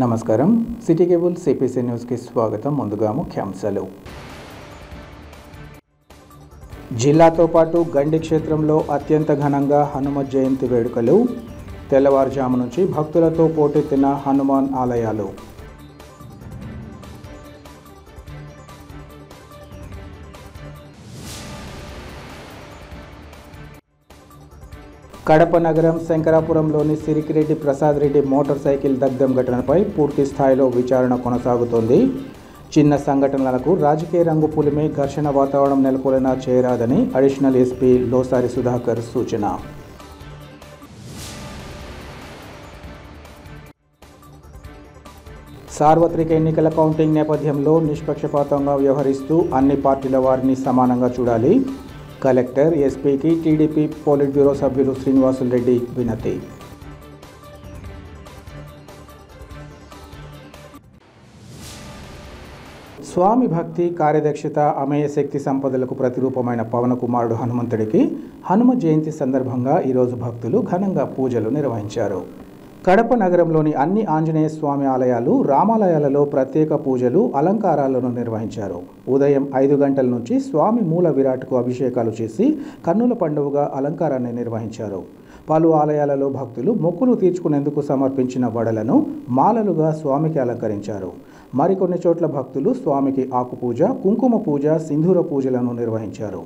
నమస్కారం city cable CPC news కి స్వాగతం. ముందుగా ముఖ్యాంశాలు. జిల్లాతో పాటు గండి క్షేత్రంలో అత్యంత ఘనంగా హనుమ జయంతి వేడుకలు. తెల్లవారుజాము నుంచి భక్తులతో పోటెత్తిన హనుమాన్ ఆలయాలు. కడప నగరం శంకరాపురంలోని సిరికిరెడ్డి ప్రసాద్ రెడ్డి మోటార్ సైకిల్ దగ్ధం ఘటనపై పూర్తి స్థాయిలో విచారణ కొనసాగుతోంది. చిన్న సంఘటనలకు రాజకీయ రంగు పులిమే ఘర్షణ వాతావరణం నెలకొల్పినా చేయరాదని అడిషనల్ ఎస్పీ లోసారి సుధాకర్ సూచన. సార్వత్రిక ఎన్నికల కౌంటింగ్ నేపథ్యంలో నిష్పక్షపాతంగా వ్యవహరిస్తూ అన్ని పార్టీల వారిని సమానంగా చూడాలి. కలెక్టర్, ఎస్పీకి టీడీపీ పోలిట్ బ్యూరో సభ్యులు శ్రీనివాసులు రెడ్డి వినతి. స్వామి భక్తి, కార్యదక్షత, అమేయ శక్తి సంపదలకు ప్రతిరూపమైన పవన కుమారుడు హనుమంతుడికి హనుమ జయంతి సందర్భంగా ఈరోజు భక్తులు ఘనంగా పూజలు నిర్వహించారు. కడప నగరంలోని అన్ని ఆంజనేయ స్వామి ఆలయాలు, రామాలయాలలో ప్రత్యేక పూజలు, అలంకారాలను నిర్వహించారు. ఉదయం 5 గంటల నుంచి స్వామి మూల విరాట్కు అభిషేకాలు చేసి కన్నుల పండుగగా అలంకారాన్ని నిర్వహించారు. పలు ఆలయాలలో భక్తులు మొక్కులు తీర్చుకునేందుకు సమర్పించిన వడలను మాలలుగా స్వామికి అలంకరించారు. మరికొన్ని చోట్ల భక్తులు స్వామికి ఆకుపూజ, కుంకుమ పూజ, సింధూర పూజలను నిర్వహించారు.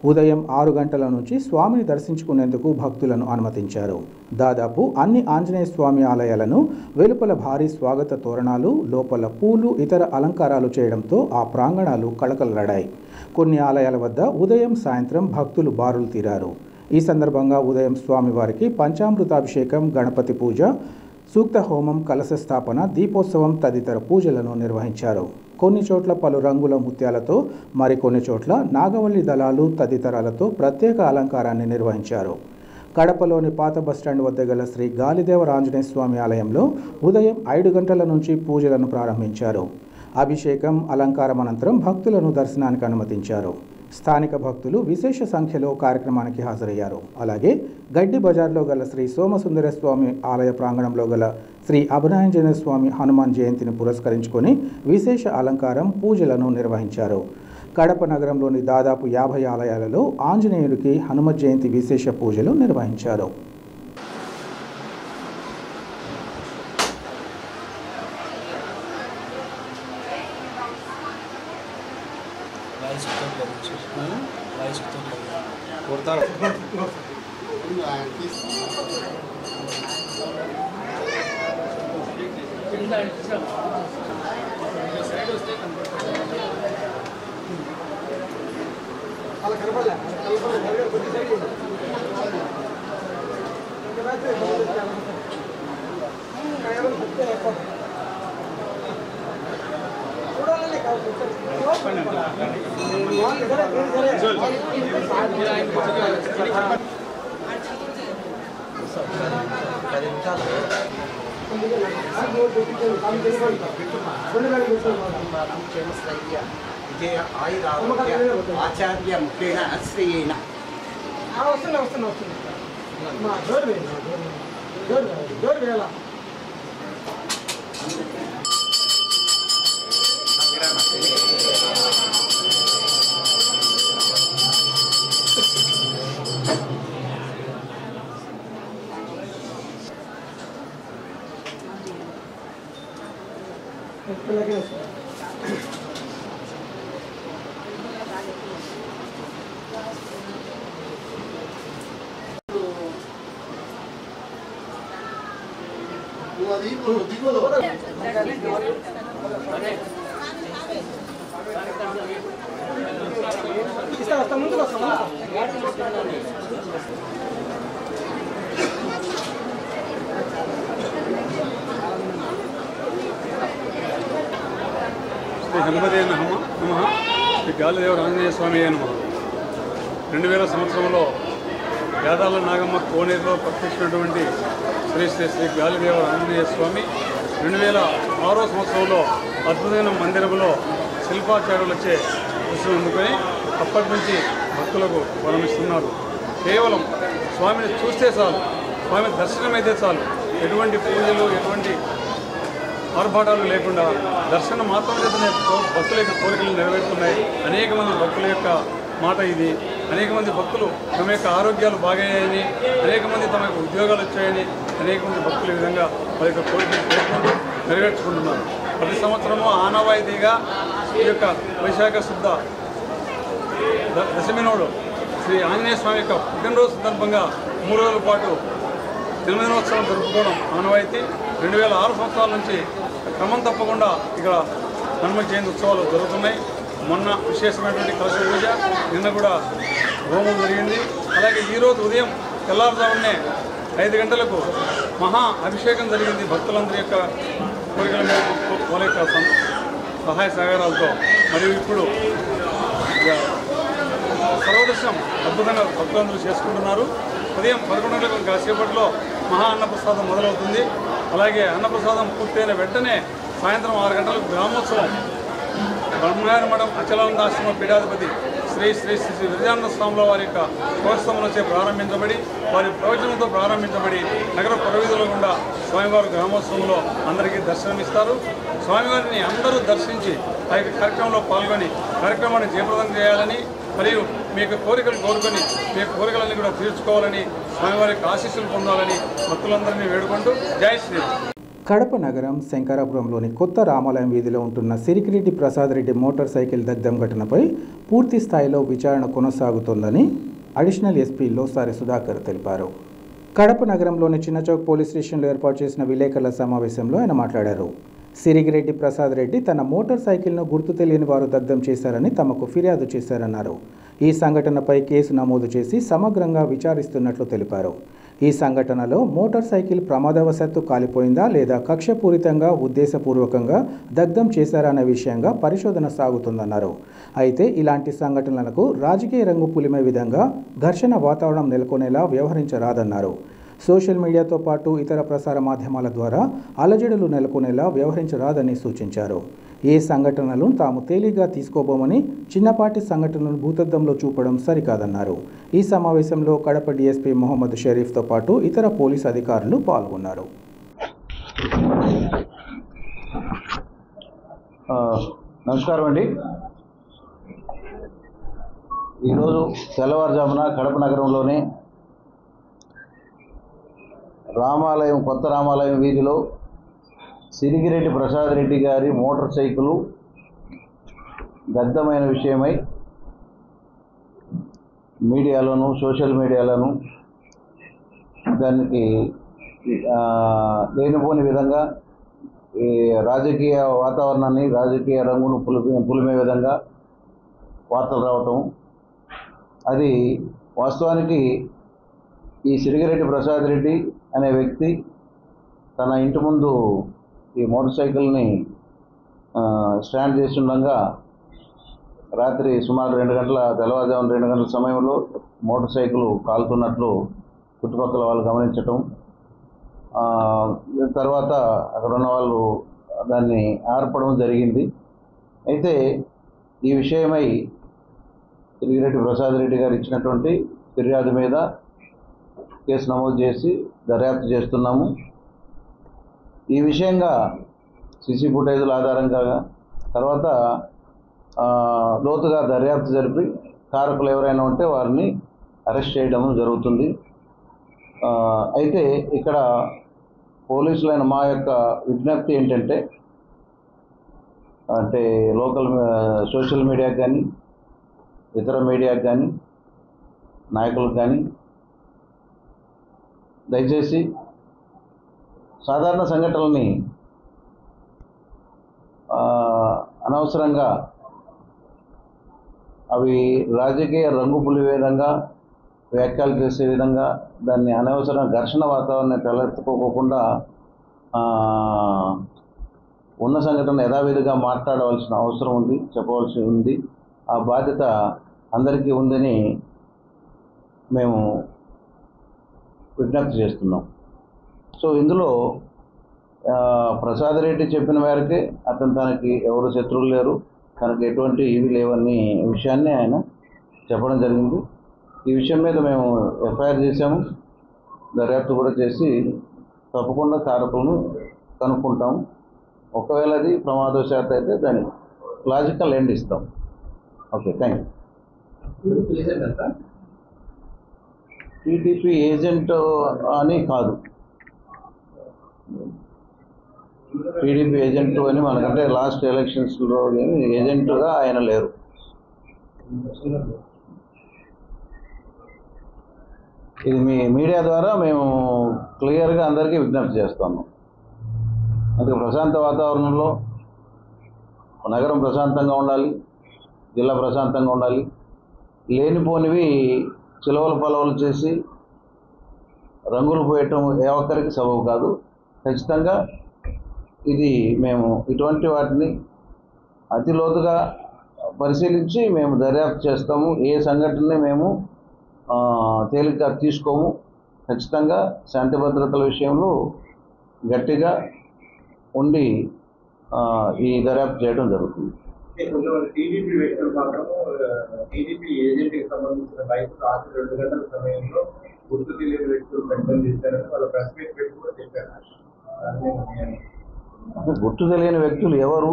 ఉదయం 6 గంటల నుంచి స్వామిని దర్శించుకునేందుకు భక్తులను అనుమతించారు. దాదాపు అన్ని ఆంజనేయ స్వామి ఆలయాలను వెలుపల భారీ స్వాగత తోరణాలు, లోపల పూలు, ఇతర అలంకారాలు చేయడంతో ఆ ప్రాంగణాలు కళకళలాడాయి. కొన్ని ఆలయాల వద్ద ఉదయం, సాయంత్రం భక్తులు బారులు తీరారు. ఈ సందర్భంగా ఉదయం స్వామివారికి పంచామృతాభిషేకం, గణపతి పూజ, సూక్త హోమం, కలశ స్థాపన, దీపోత్సవం తదితర పూజలను నిర్వహించారు. కొన్ని చోట్ల పలు రంగుల ముత్యాలతో, మరికొన్ని చోట్ల నాగవల్లి దళాలు తదితరాలతో ప్రత్యేక అలంకారాన్ని నిర్వహించారు. కడపలోని పాత బస్టాండ్ వద్ద గల శ్రీ గాలిదేవర ఆంజనేయ స్వామి ఆలయంలో ఉదయం 5 గంటల నుంచి పూజలను ప్రారంభించారు. అభిషేకం, అలంకారం అనంతరం భక్తులను దర్శనానికి అనుమతించారు. స్థానిక భక్తులు విశేష సంఖ్యలో కార్యక్రమానికి హాజరయ్యారు. అలాగే గడ్డి బజార్లో గల శ్రీ సోమసుందర స్వామి ఆలయ ప్రాంగణంలో గల శ్రీ అభయాంజనేయ స్వామి హనుమాన్ జయంతిని పురస్కరించుకొని విశేష అలంకారం, పూజలను నిర్వహించారు. కడప నగరంలోని దాదాపు 50 ఆలయాలలో ఆంజనేయుడికి హనుమ జయంతి విశేష పూజలు నిర్వహించారు. విజయ ఆయురారోగ్య ఆచార్య ముఖ్యైన శ్రీయైన హనుమతే నమః. శ్రీ గాలిదేవర ఆంజనేయ స్వామి నమః. 2000 సంవత్సరంలో యాదాల నాగమ్మ కోనేరులో ప్రతిష్ఠించినటువంటి శ్రీ శ్రీ శ్రీ గాలిదేవర ఆంజనేయ స్వామి 2006 సంవత్సరంలో అద్భుతమైన మందిరంలో శిల్పాచార్యులచే దృష్టిని అందుకొని అప్పటి నుంచి భక్తులకు వరమిస్తున్నారు. కేవలం స్వామిని చూస్తే చాలు, స్వామి దర్శనమైతే చాలు, ఎటువంటి పూజలు ఎటువంటి ఆర్భాటాలు లేకుండా దర్శనం మాత్రం చేతనే భక్తుల యొక్క కోరికలు నెరవేరుతున్నాయి. అనేక మంది భక్తుల యొక్క మాట ఇది. అనేక మంది భక్తులు తమ యొక్క ఆరోగ్యాలు బాగయ్యాయని, అనేక మంది తమ యొక్క ఉద్యోగాలు వచ్చాయని, అనేక మంది భక్తులు ఈ విధంగా వారి యొక్క కోరికలు కోరుకుంటూ నెరవేర్చుకుంటున్నారు. ప్రతి సంవత్సరము ఆనవాయితీగా ఈ యొక్క వైశాఖ శుద్ధ దశమి నాడు శ్రీ ఆంజనేయ స్వామి యొక్క పుట్టినరోజు సందర్భంగా 3 రోజుల పాటు జన్మదినోత్సవం జరుపుకోవడం ఆనవాయితీ. 2006 సంవత్సరాల నుంచి క్రమం తప్పకుండా ఇక్కడ హనుమ జయంతి ఉత్సవాలు జరుగుతున్నాయి. మొన్న విశేషమైనటువంటి కలశ పూజ, నిన్న కూడా హోమం జరిగింది. అలాగే ఈరోజు ఉదయం తెల్లారుజామునే 5 గంటలకు మహా అభిషేకం జరిగింది. భక్తులందరి యొక్క కోరికల మేరకు వాళ్ళ యొక్క సహాయ సహకారాలతో. మరియు ఇప్పుడు సర్వదర్శనం అద్భుతంగా భక్తులందరూ చేసుకుంటున్నారు. ఉదయం 11 గంటలకు కాసేపట్లో మహా అన్నప్రసాదం మొదలవుతుంది. అలాగే అన్నప్రసాదం పూర్తయిన వెంటనే సాయంత్రం 6 గంటలకు గ్రామోత్సవం బ్రహ్మగారి మఠం అచలానందాశ్రమ పీఠాధిపతి శ్రీ శ్రీ శ్రీ విరజానంద స్వాముల వారి యొక్క ప్రోత్సవంలోచే ప్రారంభించబడి, వారి ప్రవచనంతో ప్రారంభించబడి నగర పురవీధుల గుండా స్వామివారి గ్రామోత్సవంలో అందరికీ దర్శనమిస్తారు. స్వామివారిని అందరూ దర్శించి ఆ యొక్క కార్యక్రమంలో పాల్గొని కార్యక్రమాన్ని జయప్రదం చేయాలని, మరియు మీ యొక్క కోరికలు కోరుకొని మీ యొక్క కోరికలన్నీ కూడా తీర్చుకోవాలని, స్వామివారి యొక్క ఆశీస్సులు పొందాలని భక్తులందరినీ వేడుకుంటూ జై శ్రీరామ్. కడప నగరం శంకరాపురంలోని కొత్త రామాలయం వీధిలో ఉంటున్న సిరికిరెడ్డి ప్రసాద్ రెడ్డి మోటార్ సైకిల్ దగ్ధం ఘటనపై పూర్తి స్థాయిలో విచారణ కొనసాగుతోందని అడిషనల్ ఎస్పీ లోసారి సుధాకర్ తెలిపారు. కడప నగరంలోని చిన్నచౌక్ పోలీస్ స్టేషన్లో ఏర్పాటు చేసిన విలేకరుల సమావేశంలో ఆయన మాట్లాడారు. సిరిగిరెడ్డి ప్రసాద్ రెడ్డి తన మోటార్ సైకిల్ను గుర్తు తెలియని వారు దగ్ధం చేశారని తమకు ఫిర్యాదు చేశారన్నారు. ఈ సంఘటనపై కేసు నమోదు చేసి సమగ్రంగా విచారిస్తున్నట్లు తెలిపారు. ఈ సంఘటనలో మోటార్ సైకిల్ ప్రమాదవశాత్తు కాలిపోయిందా లేదా కక్షపూరితంగా ఉద్దేశపూర్వకంగా దగ్ధం చేశారా అనే విషయంగా పరిశోధన సాగుతుందన్నారు. అయితే ఇలాంటి సంఘటనలకు రాజకీయ రంగు పులిమే విధంగా ఘర్షణ వాతావరణం నెలకొనేలా వ్యవహరించరాదన్నారు. సోషల్ మీడియాతో పాటు ఇతర ప్రసార మాధ్యమాల ద్వారా అలజడులు నెలకొనేలా వ్యవహరించరాదని సూచించారు. ఏ సంఘటనలను తాము తేలిగ్గా తీసుకోబోమని, చిన్నపాటి సంఘటనలను భూతద్దంలో చూపడం సరికాదన్నారు. ఈ సమావేశంలో కడప డీఎస్పీ మొహమ్మద్ షరీఫ్తో పాటు ఇతర పోలీసు అధికారులు పాల్గొన్నారు. నమస్కారం అండి. ఈరోజు తెల్లవారుజామున కడప నగరంలోని రామాలయం కొత్త రామాలయం వీధిలో సిరిగిరెడ్డి ప్రసాద్ రెడ్డి గారి మోటార్ సైకిలు దగ్ధమైన విషయమై మీడియాలోను సోషల్ మీడియాలోను దానికి లేనిపోని విధంగా ఈ రాజకీయ వాతావరణాన్ని, రాజకీయ రంగును పులిమే విధంగా వార్తలు రావటం, అది వాస్తవానికి ఈ సిరిగిరెడ్డి ప్రసాద్ రెడ్డి అనే వ్యక్తి తన ఇంటి ముందు ఈ మోటార్ సైకిల్ని స్టాండ్ చేస్తుండగా రాత్రి సుమారు 2 గంటల తెల్లవారుజామున 2 గంటల సమయంలో మోటార్ సైకిల్ కాలుతున్నట్లు చుట్టుపక్కల వాళ్ళు గమనించటం, తర్వాత అక్కడ ఉన్న వాళ్ళు దాన్ని ఆర్పడం జరిగింది. అయితే ఈ విషయమై సిరిగిరెడ్డి ప్రసాద్ రెడ్డి గారు ఇచ్చినటువంటి ఫిర్యాదు మీద కేసు నమోదు చేసి దర్యాప్తు చేస్తున్నాము. ఈ విషయంగా సీసీ ఫుటేజీల ఆధారంగా తర్వాత లోతుగా దర్యాప్తు జరిపి కారకులు ఎవరైనా ఉంటే వారిని అరెస్ట్ చేయడం జరుగుతుంది. అయితే ఇక్కడ పోలీసులైన మా యొక్క విజ్ఞప్తి ఏంటంటే, అంటే లోకల్ సోషల్ మీడియాకి కానీ ఇతర మీడియాకి కానీ నాయకులకు కానీ దయచేసి సాధారణ సంఘటనల్ని అనవసరంగా అవి రాజకీయ రంగు పులివే విధంగా వ్యాఖ్యలు చేసే విధంగా దాన్ని అనవసర ఘర్షణ వాతావరణాన్ని తలెత్తుకోకుండా ఉన్న సంఘటన యథావిధిగా మాట్లాడవలసిన అవసరం ఉంది, చెప్పవలసి ఉంది. ఆ బాధ్యత అందరికీ ఉందని మేము విజ్ఞప్తి చేస్తున్నాం. సో ఇందులో ప్రసాద్ రెడ్డి చెప్పిన మేరకే తనకి ఎవరు శత్రువులు లేరు, తనకు ఎటువంటి ఇవి లేవని విషయాన్ని ఆయన చెప్పడం జరిగింది. ఈ విషయం మీద మేము ఎఫ్ఐఆర్ చేశాము, దర్యాప్తు కూడా చేసి తప్పకుండా కారకులను కనుక్కుంటాము. ఒకవేళ అది ప్రమాదవశాత్తు అయితే దాన్ని లాజికల్ ఎండ్ ఇస్తాం. Okay, thank you. TDP agent అని కాదు, టీడీపీ ఏజెంట్ అని మనకంటే లాస్ట్ ఎలక్షన్స్లో ఏజెంట్గా ఆయన లేరు. ఇది మీ మీడియా ద్వారా మేము క్లియర్గా అందరికీ విజ్ఞప్తి చేస్తాము. అందుకే ప్రశాంత వాతావరణంలో నగరం ప్రశాంతంగా ఉండాలి, జిల్లా ప్రశాంతంగా ఉండాలి. లేనిపోనివి చిలవల పలవలు చేసి రంగులు పోయటం ఏ ఒక్కరికి సబబు కాదు. ఖచ్చితంగా ఇది మేము ఇటువంటి వాటిని అతి లోతుగా పరిశీలించి మేము దర్యాప్తు చేస్తాము. ఏ సంఘటనని మేము తేలిగ్గా తీసుకోము. ఖచ్చితంగా శాంతి భద్రతల విషయంలో గట్టిగా ఉండి ఈ దర్యాప్తు చేయడం జరుగుతుంది. కొంతమంది టీడీపీ వ్యక్తులు మాత్రం టీడీపీ ఏజెంట్కి సంబంధించిన బైక్ రాత్రి 2 గంటల సమయంలో గుర్తు తెలియని వ్యక్తులు ప్రకటన చేశారని వాళ్ళ ప్రెస్ మీట్ పెట్టి కూడా చెప్పారు. గుర్తు తెలియని వ్యక్తులు ఎవరు,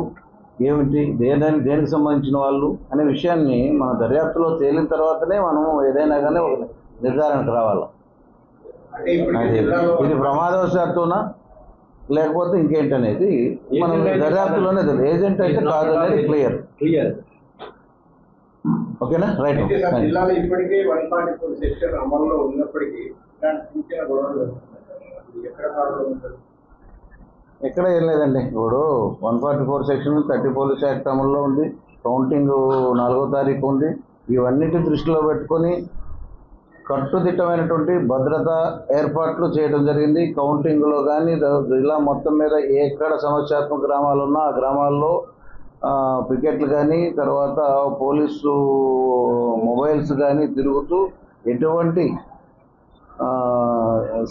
ఏమిటి, దేనికి సంబంధించిన వాళ్ళు అనే విషయాన్ని మన దర్యాప్తులో తేలిన తర్వాతనే మనం ఏదైనా కానీ ఒక నిర్ధారణకు రావాలి. ఇది ప్రమాదవశాత్తునా లేకపోతే ఇంకేంటనేది మనం దర్యాప్తులోనే తెలియదు. ఏజెంట్ అయితే కాదు అనేది క్లియర్. ఓకేనా, రైట్. జిల్లాలో ఇప్పటికే 144 సెక్షన్ అమల్లో ఉన్నప్పటికీ చిన్న గొడవలు ఎక్కడ ప్రాబ్లం ఉంటుంది? ఎక్కడ ఏం లేదండి. ఇప్పుడు 144 సెక్షన్ 30 పోలీస్ యాక్ట్ అమల్లో ఉంది. కౌంటింగ్ 4వ తారీఖు ఉంది. ఇవన్నిటి దృష్టిలో పెట్టుకొని కట్టుదిట్టమైనటువంటి భద్రతా ఏర్పాట్లు చేయడం జరిగింది. కౌంటింగ్లో కానీ జిల్లా మొత్తం మీద ఎక్కడ సమస్యాత్మక గ్రామాలు ఉన్నా ఆ గ్రామాల్లో పికెట్లు కానీ తర్వాత పోలీసు మొబైల్స్ కానీ తిరుగుతూ ఎటువంటి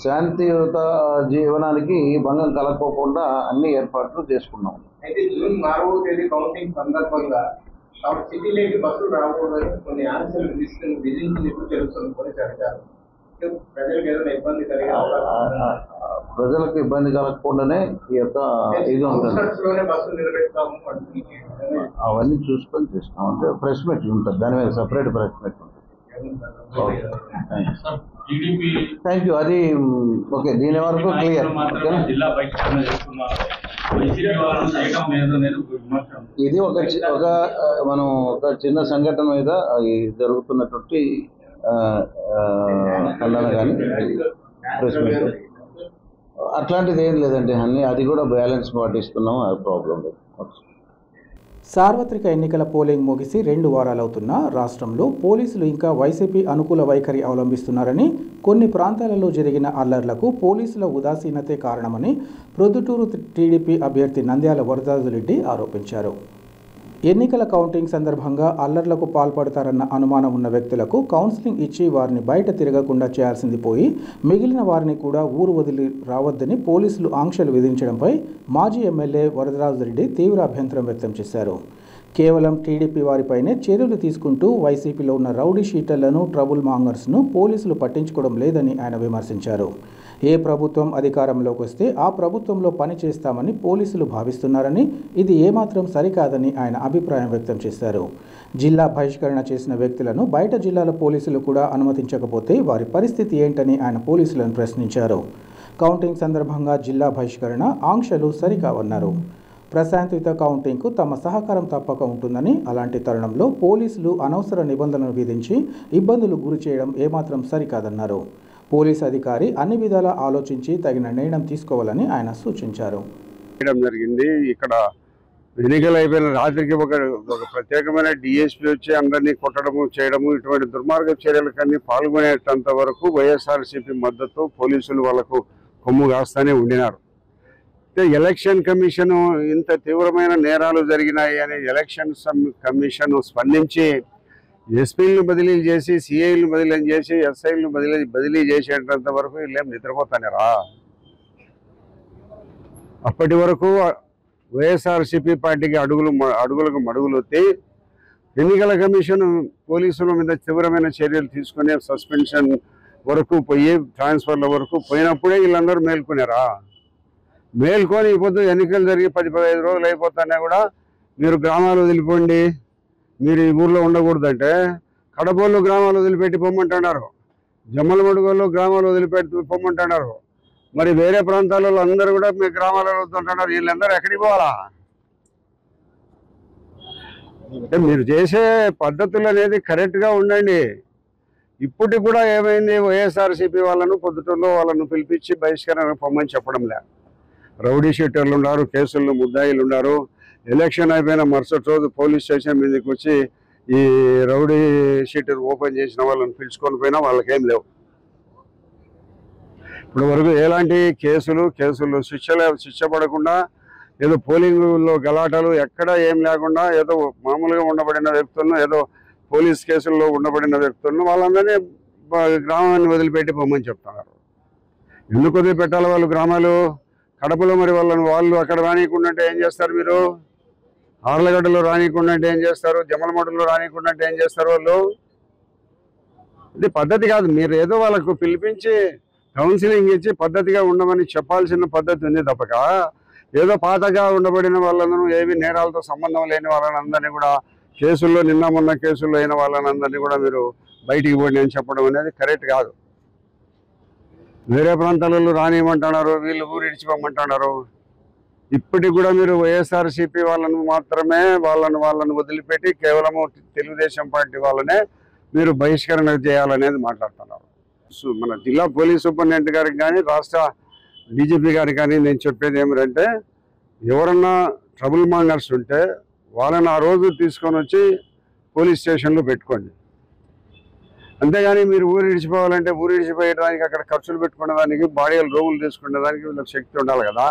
శాంతియుత జీవనానికి భంగం కలగకోకుండా అన్ని ఏర్పాట్లు చేసుకున్నాం. అయితే జూన్ 4వ తేదీ కౌంటింగ్ సందర్భంగా సిటీలోకి బస్సులు రాకూడదని కొన్ని ఆంక్షలు విధించినట్టు తెలుస్తుంది కొన్ని చర్చలు. ప్రజలకు ఏదైనా ఇబ్బంది కలిగే ప్రజలకు ఇబ్బంది కలగకుండానే ఈ యొక్క ఇది ఉంటుంది. బస్సులు నిలబెడతాము అవన్నీ చూసుకొని చేస్తాం. అంటే ప్రెస్ మీట్ ఉంటుంది, దాని మీద సపరేట్ ప్రెస్ మీట్ ఉంటుంది. Thank you. అది ఓకే, దీని వరకు క్లియర్. ఇది ఒక మనం ఒక చిన్న సంఘటన మీద జరుగుతున్నటువంటి ఖండన కానీ ప్రెస్ మీట్ అట్లాంటిది ఏం లేదండి. అది కూడా బ్యాలెన్స్ పాటిస్తున్నాం, అది ప్రాబ్లం లేదు. సార్వత్రిక ఎన్నికల పోలింగ్ ముగిసి 2 వారాలవుతున్నా రాష్ట్రంలో పోలీసులు ఇంకా వైసీపీ అనుకూల వైఖరి అవలంబిస్తున్నారని, కొన్ని ప్రాంతాలలో జరిగిన అల్లర్లకు పోలీసుల ఉదాసీనతే కారణమని ప్రొద్దుటూరు టీడీపీ అభ్యర్థి నంద్యాల వరదరాజురెడ్డి ఆరోపించారు. ఎన్నికల కౌంటింగ్ సందర్భంగా అల్లర్లకు పాల్పడతారన్న అనుమానం ఉన్న వ్యక్తులకు కౌన్సిలింగ్ ఇచ్చి వారిని బయట తిరగకుండా చేయాల్సింది పోయి మిగిలిన వారిని కూడా ఊరు వదిలి రావద్దని పోలీసులు ఆంక్షలు విధించడంపై మాజీ ఎమ్మెల్యే వరదరాజురెడ్డి తీవ్ర అభ్యంతరం వ్యక్తం చేశారు. కేవలం టీడీపీ వారిపైనే చర్యలు తీసుకుంటూ వైసీపీలో ఉన్న రౌడీ షీటర్లను, ట్రబుల్ మాంగర్స్ను పోలీసులు పట్టించుకోవడం లేదని ఆయన విమర్శించారు. ఏ ప్రభుత్వం అధికారంలోకి వస్తే ఆ ప్రభుత్వంలో పని చేస్తామని పోలీసులు భావిస్తున్నారని, ఇది ఏమాత్రం సరికాదని ఆయన అభిప్రాయం వ్యక్తం చేశారు. జిల్లా బహిష్కరణ చేసిన వ్యక్తులను బయట జిల్లాల పోలీసులు కూడా అనుమతించకపోతే వారి పరిస్థితి ఏంటని ఆయన పోలీసులను ప్రశ్నించారు. కౌంటింగ్ సందర్భంగా జిల్లా బహిష్కరణ ఆంక్షలు సరికావన్నారు. ప్రశాంతియుత కౌంటింగ్కు తమ సహకారం తప్పక ఉంటుందని, అలాంటి తరుణంలో పోలీసులు అనవసర నిబంధనలు విధించి ఇబ్బందులు గురి చేయడం ఏమాత్రం సరికాదన్నారు. పోలీస్ అధికారి అన్ని విధాలా ఆలోచించి తగిన నిర్ణయం తీసుకోవాలని ఆయన సూచించారు. జరిగింది ఇక్కడ ఎన్నికలు అయిపోయిన రాత్రికి ఒక ప్రత్యేకమైన డిఎస్పీ వచ్చి అందరినీ కొట్టడము చేయడము ఇటువంటి దుర్మార్గ చర్యలకన్నీ పాల్గొనేటంత వరకు వైఎస్ఆర్సీపీ మద్దతు పోలీసులు వాళ్లకు కొమ్ము కాస్తానే ఉండినారు. ఎలక్షన్ కమిషన్ ఇంత తీవ్రమైన నేరాలు జరిగినాయి అని ఎలక్షన్ కమిషన్ స్పందించి ఎస్పీలను బదిలీలు చేసి, సిఐలను బదిలీ చేసి, ఎస్ఐలను బదిలీ చేసేటంత వరకు వీళ్ళేం నిద్రపోతానేరా? అప్పటి వరకు వైఎస్ఆర్సీపీ పార్టీకి అడుగులకు మడుగులు వచ్చి ఎన్నికల కమిషన్ పోలీసుల మీద తీవ్రమైన చర్యలు తీసుకునే సస్పెన్షన్ వరకు పోయి ట్రాన్స్ఫర్ల వరకు పోయినప్పుడే వీళ్ళందరూ మేల్కొన్నారా? మేల్కొని ఇప్పుడు ఎన్నికలు జరిగి 10-15 రోజులు అయిపోతానే కూడా మీరు గ్రామాలు వదిలిపోండి, మీరు ఈ ఊర్లో ఉండకూడదంటే కడపలో గ్రామాలు వదిలిపెట్టి పొమ్మంటున్నారు, జమ్మలమడుగులో గ్రామాలు వదిలిపెట్టి పొమ్మంటున్నారు. మరి వేరే ప్రాంతాలలో అందరూ కూడా మీ గ్రామాలలో వద్దంటున్నారు. వీళ్ళందరూ ఎక్కడికి పోవాలా? అంటే మీరు చేసే పద్ధతులు అనేది కరెక్ట్గా ఉండండి. ఇప్పటికి కూడా ఏమైంది, వైఎస్ఆర్సీపీ వాళ్ళను పొద్దుటూరులో వాళ్ళను పిలిపించి బహిష్కరణ పొమ్మని చెప్పడం లే. రౌడీ షీటర్లు ఉన్నారు, కేసుల్లో ముద్దాయిలు ఉన్నారు. ఎలక్షన్ అయిపోయిన మరుసటి రోజు పోలీస్ స్టేషన్ మీదకి వచ్చి ఈ రౌడీ షీటర్ ఓపెన్ చేసిన వాళ్ళని పిలుచుకొని పోయినా వాళ్ళకేం లేవు. ఇప్పుడు వరకు ఎలాంటి కేసులు శిక్ష పడకుండా ఏదో పోలింగ్లో గలాటాలు ఎక్కడ ఏం లేకుండా ఏదో మామూలుగా ఉండబడిన వ్యక్తులను, ఏదో పోలీస్ కేసుల్లో ఉండబడిన వ్యక్తులను వాళ్ళందరినీ గ్రామాన్ని వదిలిపెట్టి పొమ్మని చెప్తున్నారు. ఎందుకు వదిలిపెట్టాలి వాళ్ళు గ్రామాలు? కడపలో మరి వాళ్ళు అక్కడ రానియకుండా ఏం చేస్తారు? మీరు ఆర్లగడ్డలో రానియకుండా ఏం చేస్తారు? జమ్మలమడుగులో రానియకుండా ఏం చేస్తారు? వాళ్ళు ఇది పద్ధతి కాదు. మీరు ఏదో వాళ్ళకు పిలిపించి కౌన్సిలింగ్ ఇచ్చి పద్ధతిగా ఉండమని చెప్పాల్సిన పద్ధతి ఉంది తప్పక ఏదో పాతగా ఉండబడిన వాళ్ళందరూ ఏవి నేరాలతో సంబంధం లేని వాళ్ళని కూడా కేసుల్లో నిన్న మొన్న కేసుల్లో అయిన వాళ్ళని కూడా మీరు బయటికి పోండి అని చెప్పడం అనేది కరెక్ట్ కాదు. వేరే ప్రాంతాలలో రానియమంటున్నారు, వీళ్ళు ఊరు ఇడిచిపోమంటున్నారు. ఇప్పటికి కూడా మీరు వైఎస్ఆర్సీపీ వాళ్ళను మాత్రమే వాళ్ళను వదిలిపెట్టి కేవలము తెలుగుదేశం పార్టీ వాళ్ళనే మీరు బహిష్కరణ చేయాలనేది మాట్లాడుతున్నారు. మన జిల్లా పోలీస్ సూపరింటెండెంట్ గారికి కానీ రాష్ట్ర డీజీపీ గారికి కానీ నేను చెప్పేది ఏమిటంటే, ఎవరన్నా ట్రబుల్ మాంగర్స్ ఉంటే వాళ్ళని ఆ రోజు తీసుకొని వచ్చి పోలీస్ స్టేషన్లో పెట్టుకోండి. అంతేగాని మీరు ఊరు ఇడిచిపోవాలంటే ఊరు ఇడిచిపోయడానికి అక్కడ ఖర్చులు పెట్టుకునేదానికి, బాడీలు రోగులు తీసుకునేదానికి వీళ్ళకి శక్తి ఉండాలి కదా.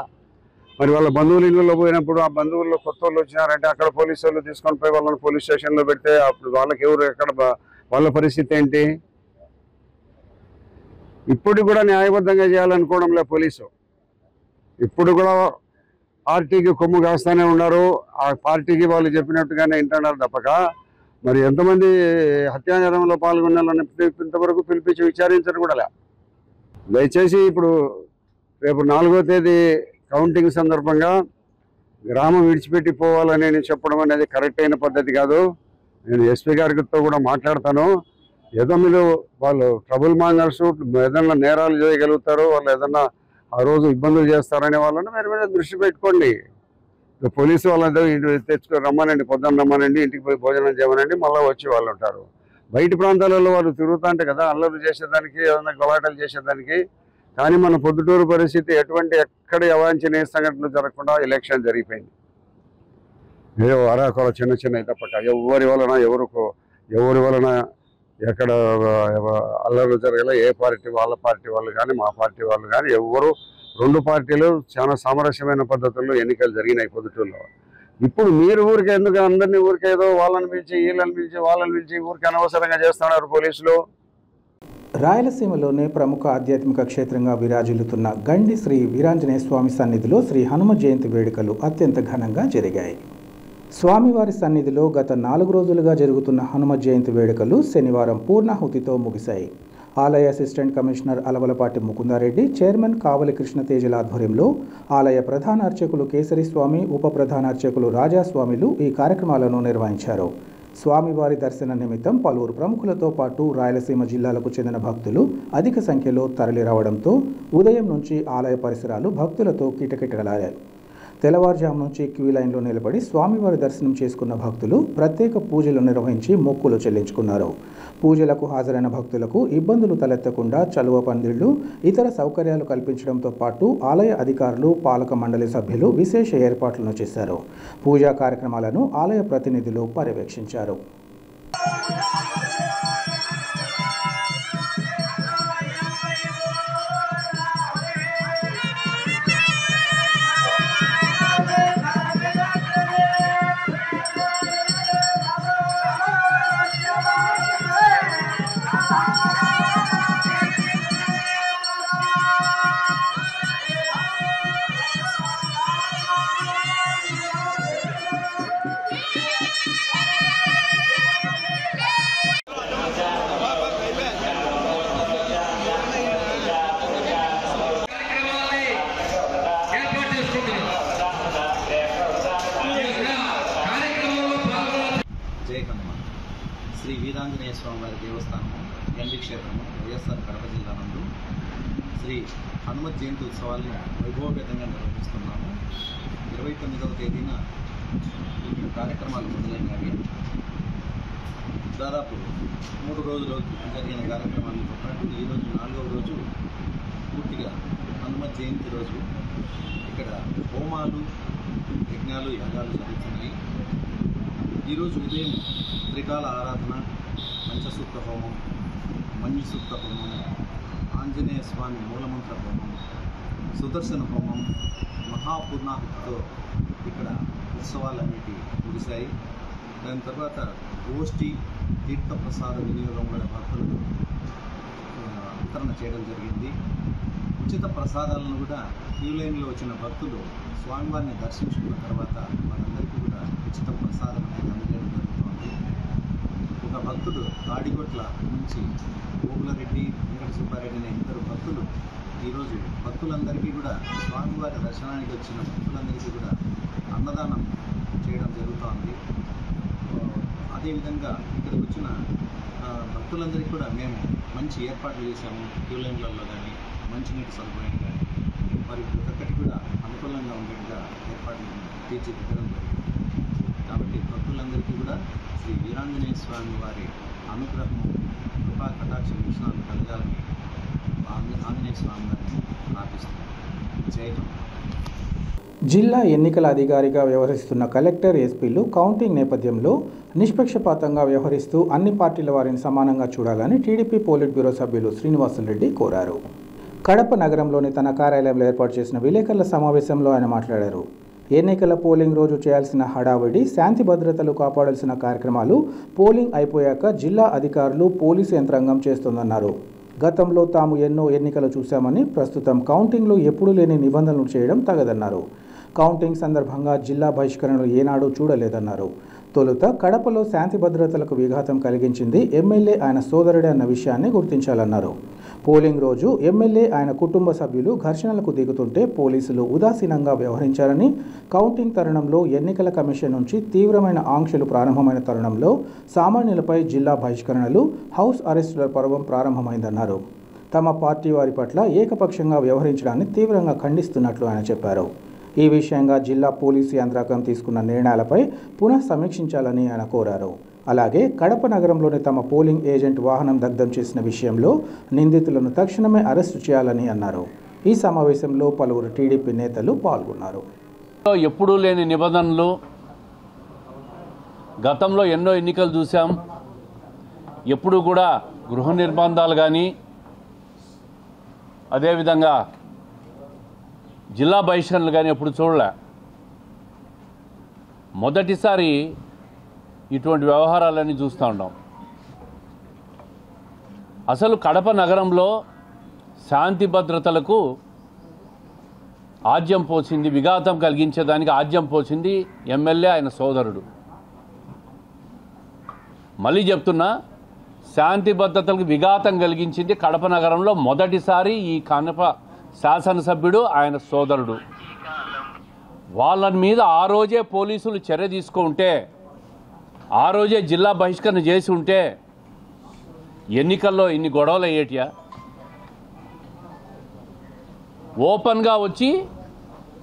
మరి వాళ్ళ బంధువుల ఇళ్ళలో పోయినప్పుడు ఆ బంధువుల్లో కొత్త వాళ్ళు వచ్చినారంటే అక్కడ పోలీసు వాళ్ళు తీసుకొని పోయి వాళ్ళని పోలీస్ స్టేషన్లో పెడితే అప్పుడు వాళ్ళకి ఎవరు ఎక్కడ వాళ్ళ పరిస్థితి ఏంటి? ఇప్పుడు కూడా న్యాయబద్ధంగా చేయాలనుకోవడం లే పోలీసు. ఇప్పుడు కూడా పార్టీకి కొమ్ము కాస్తూనే ఉన్నారు. ఆ పార్టీకి వాళ్ళు చెప్పినట్టుగానే వింటున్నారు తప్పక మరి ఎంతమంది హత్యానేరంలో పాల్గొనాలని ఇంతవరకు పిలిపించి విచారించడం కూడా లే. దయచేసి ఇప్పుడు రేపు 4వ తేదీ కౌంటింగ్ సందర్భంగా గ్రామం విడిచిపెట్టి పోవాలని నేను చెప్పడం అనేది కరెక్ట్ అయిన పద్ధతి కాదు. నేను ఎస్పీ గారితో కూడా మాట్లాడతాను. ఏదో మీరు వాళ్ళు ట్రబుల్ మాంగర్స్ ఏదన్నా నేరాలు చేయగలుగుతారు, వాళ్ళు ఏదన్నా ఆ రోజు ఇబ్బందులు చేస్తారనే వాళ్ళని మీరు మీద దృష్టి పెట్టుకోండి. పోలీసు వాళ్ళందరూ రమ్మనండి, పొద్దున్న రమ్మనండి, ఇంటికి పోయి భోజనం చేయమనండి, మళ్ళీ వచ్చి వాళ్ళు ఉంటారు. బయట ప్రాంతాలలో వాళ్ళు తిరుగుతూ అంటే కదా అల్లరి చేసేదానికి, ఏదైనా గలాటలు చేసేదానికి. కానీ మన పొద్దుటూరు పరిస్థితి ఎక్కడ అవాంఛనీయ సంఘటనలు జరగకుండా ఎలక్షన్ జరిగిపోయింది. ఏదో అరాకొర చిన్న తప్పక ఎవరి వలన ఎక్కడ అల్లర్లు జరగల. ఏ పార్టీ వాళ్ళ పార్టీ వాళ్ళు కానీ మా పార్టీ వాళ్ళు కానీ ఎవరు, 2 పార్టీలు చాలా సామరస్యమైన పద్ధతుల్లో ఎన్నికలు జరిగినాయి పొద్దుటూరులో. ఇప్పుడు మీరు ఊరికి ఎందుకు అందరినీ ఊరికి ఏదో వాళ్ళని పిలిచి వీళ్ళని పిలిచి ఊరికి అనవసరంగా చేస్తున్నారు పోలీసులు. రాయలసీమలోనే ప్రముఖ ఆధ్యాత్మిక క్షేత్రంగా విరాజిల్లుతున్న గండి శ్రీ వీరాంజనేయ స్వామి సన్నిధిలో శ్రీ హనుమ జయంతి వేడుకలు అత్యంత ఘనంగా జరిగాయి. స్వామివారి సన్నిధిలో గత 4 రోజులుగా జరుగుతున్న హనుమ జయంతి వేడుకలు శనివారం పూర్ణాహుతితో ముగిశాయి. ఆలయ assistant commissioner Alavalapati Mukunda Reddy, chairman Kavali కృష్ణతేజల ఆధ్వర్యంలో ఆలయ ప్రధాన అర్చకులు కేసరి స్వామి, ఉప ప్రధాన అర్చకులు రాజాస్వామిలు ఈ కార్యక్రమాలను నిర్వహించారు. స్వామివారి దర్శన నిమిత్తం పలువురు ప్రముఖులతో పాటు రాయలసీమ జిల్లాలకు చెందిన భక్తులు అధిక సంఖ్యలో తరలిరావడంతో ఉదయం నుంచి ఆలయ పరిసరాలు భక్తులతో కిటకిటలాడాయి. తెల్లవారుజాము నుంచి క్యూ లైన్లో నిలబడి స్వామివారి దర్శనం చేసుకున్న భక్తులు ప్రత్యేక పూజలు నిర్వహించి మొక్కులు చెల్లించుకున్నారు. పూజలకు హాజరైన భక్తులకు ఇబ్బందులు తలెత్తకుండా చలువ పందిళ్లు, ఇతర సౌకర్యాలు కల్పించడంతో పాటు ఆలయ అధికారులు, పాలక మండలి సభ్యులు విశేష ఏర్పాట్లను చేశారు. పూజా కార్యక్రమాలను ఆలయ ప్రతినిధులు పర్యవేక్షించారు. వీరాంజనేయ స్వామి వారి దేవస్థానము గండి క్షేత్రము వైఎస్ఆర్ కడప జిల్లా నందు శ్రీ హనుమత్ జయంతి ఉత్సవాలను వైభవపేతంగా నిర్వహిస్తున్నాము. 29వ తేదీన ఈ కార్యక్రమాలు మొదలైనవి. దాదాపు 3 రోజులు జరిగిన కార్యక్రమాలతో పాటు ఈరోజు 4వ రోజు పూర్తిగా హనుమత్ జయంతి రోజు ఇక్కడ హోమాలు, యజ్ఞాలు, యాగాలు జరుగుతున్నాయి. ఈరోజు ఉదయం త్రికాల ఆరాధన, పంచసూక్త హోమం, మన్యుసూక్త హోమం, ఆంజనేయ స్వామి మూలమంత్ర హోమం, సుదర్శన హోమం, మహాపూర్ణాహుతితో ఇక్కడ ఉత్సవాలన్నిటి ముగిశాయి. దాని తర్వాత గోష్ఠి తీర్థప్రసాద వినియోగం కూడా భక్తులకు వితరణ చేయడం జరిగింది. ఉచిత ప్రసాదాలను కూడా క్యూ లైన్లో వచ్చిన భక్తులు స్వామివారిని దర్శించుకున్న తర్వాత వారందరికీ కూడా ఉచిత ప్రసాదం అనేది అందజేయడం జరుగుతుంది. ఒక భక్తుడు తాడిగొట్ల నుంచి ఓబులరెడ్డి, వెంకట సుబ్బారెడ్డి అనే 2 భక్తులు ఈరోజు భక్తులందరికీ కూడా స్వామివారి దర్శనానికి వచ్చిన భక్తులందరికీ కూడా అన్నదానం చేయడం జరుగుతోంది. అదేవిధంగా ఇక్కడికి వచ్చిన భక్తులందరికీ కూడా మేము మంచి ఏర్పాట్లు చేశాము. క్యూ లైన్లలో కానీ మంచినీటి సదుపాయం కానీ మరి ప్రతి ఒక్కటి కూడా అనుకూలంగా ఉండేట్టుగా ఏర్పాట్లు తీర్చిదిద్దడం జరిగింది. కాబట్టి భక్తులందరికీ కూడా శ్రీ వీరాంజనేయ స్వామి వారి అనుగ్రహము, కృపా కటాక్ష వీక్షణాలు కలగాలని ఆంజనేయ స్వామి వారిని ప్రార్థిస్తున్నాం. జై హింద్. జిల్లా ఎన్నికల అధికారిగా వ్యవహరిస్తున్న కలెక్టర్, ఎస్పీలు కౌంటింగ్ నేపథ్యంలో నిష్పక్షపాతంగా వ్యవహరిస్తూ అన్ని పార్టీల వారిని సమానంగా చూడాలని టీడీపీ పోలిట్ బ్యూరో సభ్యులు శ్రీనివాసులరెడ్డి కోరారు. కడప నగరంలోని తన కార్యాలయంలో ఏర్పాటు చేసిన విలేకరుల సమావేశంలో ఆయన మాట్లాడారు. ఎన్నికల పోలింగ్ రోజు చేయాల్సిన హడావిడి, శాంతి భద్రతలు కాపాడాల్సిన కార్యక్రమాలు పోలింగ్ అయిపోయాక జిల్లా అధికారులు, పోలీసు యంత్రాంగం చేస్తోందన్నారు. గతంలో తాము ఎన్నో ఎన్నికలు చూశామని, ప్రస్తుతం కౌంటింగ్లో ఎప్పుడూ లేని నిబంధనలు చేయడం తగదన్నారు. కౌంటింగ్ సందర్భంగా జిల్లా బహిష్కరణలు ఏనాడూ చూడలేదన్నారు. తొలుత కడపలో శాంతి భద్రతలకు విఘాతం కలిగించింది ఎమ్మెల్యే, ఆయన సోదరుడే అన్న విషయాన్ని గుర్తించాలన్నారు. పోలింగ్ రోజు ఎమ్మెల్యే, ఆయన కుటుంబ సభ్యులు ఘర్షణలకు దిగుతుంటే పోలీసులు ఉదాసీనంగా వ్యవహరించారని, కౌంటింగ్ తరుణంలో ఎన్నికల కమిషన్ నుంచి తీవ్రమైన ఆంక్షలు ప్రారంభమైన తరుణంలో సామాన్యులపై జిల్లా బహిష్కరణలు, హౌస్ అరెస్టుల పర్వం ప్రారంభమైందన్నారు. తమ పార్టీ వారి పట్ల ఏకపక్షంగా వ్యవహరించడాన్ని తీవ్రంగా ఖండిస్తున్నట్లు ఆయన చెప్పారు. ఈ విషయంగా జిల్లా పోలీసు యంత్రాంగం తీసుకున్న నిర్ణయాలపై పునః సమీక్షించాలని ఆయన కోరారు. అలాగే కడప నగరంలోని తమ పోలింగ్ ఏజెంట్ వాహనం దగ్ధం చేసిన విషయంలో నిందితులను తక్షణమే అరెస్టు చేయాలని అన్నారు. ఈ సమావేశంలో పలువురు టీడీపీ నేతలు పాల్గొన్నారు. ఎప్పుడూ లేని నిబంధనలు, గతంలో ఎన్నో ఎన్నికలు చూసాం. ఎప్పుడు కూడా గృహ నిర్బంధాలు కానీ, అదేవిధంగా జిల్లా బహిష్కరణలు కానీ ఎప్పుడు చూడలే. మొదటిసారి ఇటువంటి వ్యవహారాలన్నీ చూస్తూ ఉంటాం. అసలు కడప నగరంలో శాంతి భద్రతలకు ఆజ్యం పోసింది, విఘాతం కలిగించేదానికి ఆజ్యం పోసింది ఎమ్మెల్యే, ఆయన సోదరుడు. మళ్ళీ చెప్తున్నా, శాంతి భద్రతలకు విఘాతం కలిగించింది కడప నగరంలో మొదటిసారి ఈ కడప శాసనసభ్యుడు, ఆయన సోదరుడు. వాళ్ళ మీద ఆ రోజే పోలీసులు చర్య తీసుకుంటే, ఆ రోజే జిల్లా బహిష్కరణ చేసి ఉంటే ఎన్నికల్లో ఇన్ని గొడవలు అయ్యేటియా? ఓపెన్గా వచ్చి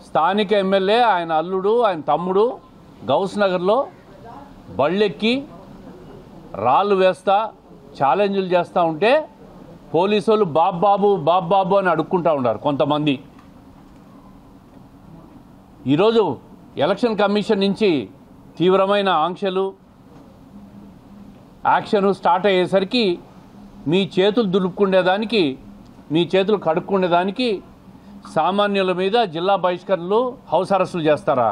స్థానిక ఎమ్మెల్యే, ఆయన అల్లుడు, ఆయన తమ్ముడు గౌస్ నగర్లో బళ్ళెక్కి రాళ్ళు వేస్తా ఛాలెంజ్లు చేస్తూ ఉంటే పోలీసులు బాబు అని అడుక్కుంటూ ఉన్నారు కొంతమంది. ఈరోజు ఎలక్షన్ కమిషన్ నుంచి తీవ్రమైన ఆంక్షలు, యాక్షన్ స్టార్ట్ అయ్యేసరికి మీ చేతులు దులుపుకునేదానికి, మీ చేతులు కడుక్కునేదానికి సామాన్యుల మీద జిల్లా బహిష్కరణలు, హౌస్ అరెస్టులు చేస్తారా?